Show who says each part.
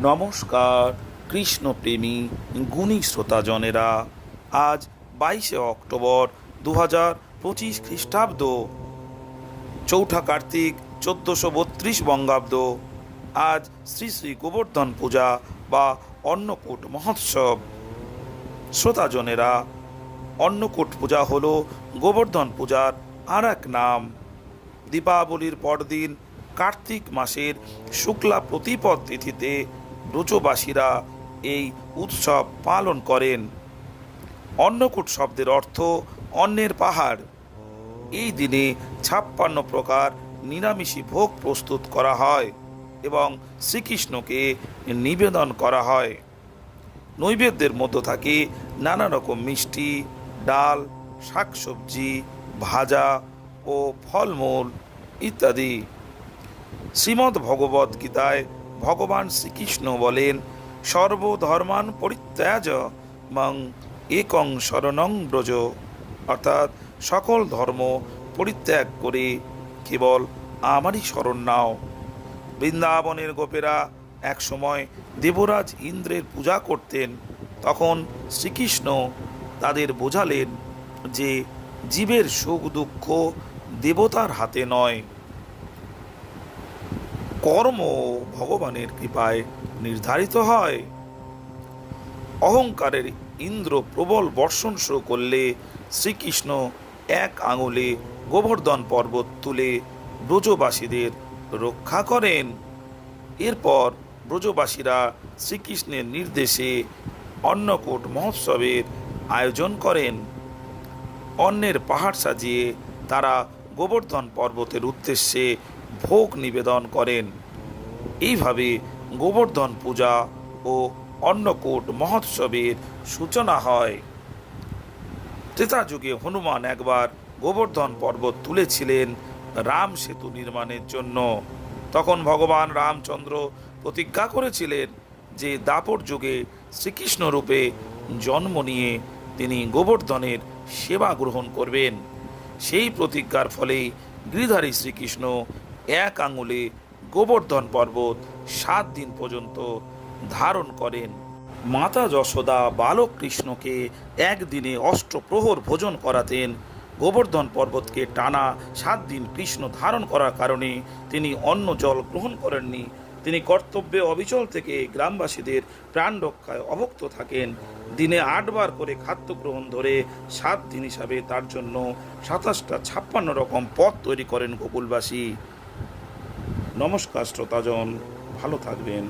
Speaker 1: নমস্কার কৃষ্ণপ্রেমী গুণী শ্রোতাজনেরা, আজ 22শে অক্টোবর 2025 খ্রিস্টাব্দ, চৌঠা কার্তিক 1432 বঙ্গাব্দ। আজ শ্রী শ্রী গোবর্ধন পূজা বা অন্নকূট মহোৎসব। শ্রোতাজনেরা, অন্নকূট পূজা হল গোবর্ধন পূজার আর এক নাম। দীপাবলির পরদিন কার্তিক মাসের শুক্লা প্রতিপদ তিথিতে ব্রজবাসীরা এই উৎসব পালন করেন। অন্নকূট শব্দের অর্থ অন্নের পাহাড়। এই দিনে 56 প্রকার নিরামিষী ভোগ প্রস্তুত করা হয় এবং শ্রীকৃষ্ণকে নিবেদন করা হয়। নৈবেদ্যের মধ্য থাকে নানা রকম মিষ্টি, ডাল, শাকসবজি, ভাজা ও ফলমূল ইত্যাদি। শ্রীমদ্ ভগবদ গীতায় ভগবান শ্রীকৃষ্ণ বলেন, সর্বধর্মান পরিত্যাজ মাং একং শরণং ব্রজ, অর্থাৎ সকল ধর্ম পরিত্যাগ করে কেবল আমারই শরণ নাও। বৃন্দাবনের গোপেরা এক সময় দেবরাজ ইন্দ্রের পূজা করতেন। তখন শ্রীকৃষ্ণ তাদের বোঝালেন যে জীবের সুখ দুঃখ দেবতার হাতে নয়, কর্ম ভগবানের কৃপায় নির্ধারিত হয়। অহংকারের ইন্দ্র প্রবল বর্ষণ শুরু করলে শ্রীকৃষ্ণ এক আঙুলে গোবর্ধন পর্বত তুলে ব্রজবাসীদের রক্ষা করেন। এরপর ব্রজবাসীরা শ্রীকৃষ্ণের নির্দেশে অন্নকূট মহোৎসবের আয়োজন করেন। অন্নের পাহাড় সাজিয়ে তারা গোবর্ধন পর্বতের উদ্দেশ্যে ভোগ নিবেদন করেন। এইভাবে গোবর্ধন পূজা ও অন্নকূট মহোৎসবের সূচনা হয়। ত্রেতা যুগে হনুমান একবার গোবর্ধন পর্বত তুলেছিলেন রাম সেতু নির্মাণের জন্য। তখন ভগবান রামচন্দ্র প্রতিজ্ঞা করেছিলেন যে দাপর যুগে শ্রীকৃষ্ণ রূপে জন্ম নিয়ে তিনি গোবর্ধনের সেবা গ্রহণ করবেন। সেই প্রতিজ্ঞার ফলেই গিরিধারী শ্রীকৃষ্ণ এক আঙুলে গোবর্ধন পর্বত 7 দিন পর্যন্ত ধারণ করেন। মাতা যশোদা বালক কৃষ্ণকে একদিনে অষ্টপ্রহর ভোজন করাতেন। গোবর্ধন পর্বতকে টানা 7 দিন কৃষ্ণ ধারণ করার কারণে তিনি অন্ন জল গ্রহণ করেননি। তিনি কর্তব্যে অবিচল থেকে গ্রামবাসীদের প্রাণ রক্ষায় অভুক্ত থাকেন। দিনে 8 বার করে খাদ্য গ্রহণ ধরে 7 দিন হিসাবে তার জন্য 27টা 56 রকম পদ তৈরি করেন গোকুলবাসী। নমস্কার শ্রোতাজন, ভালো থাকবেন।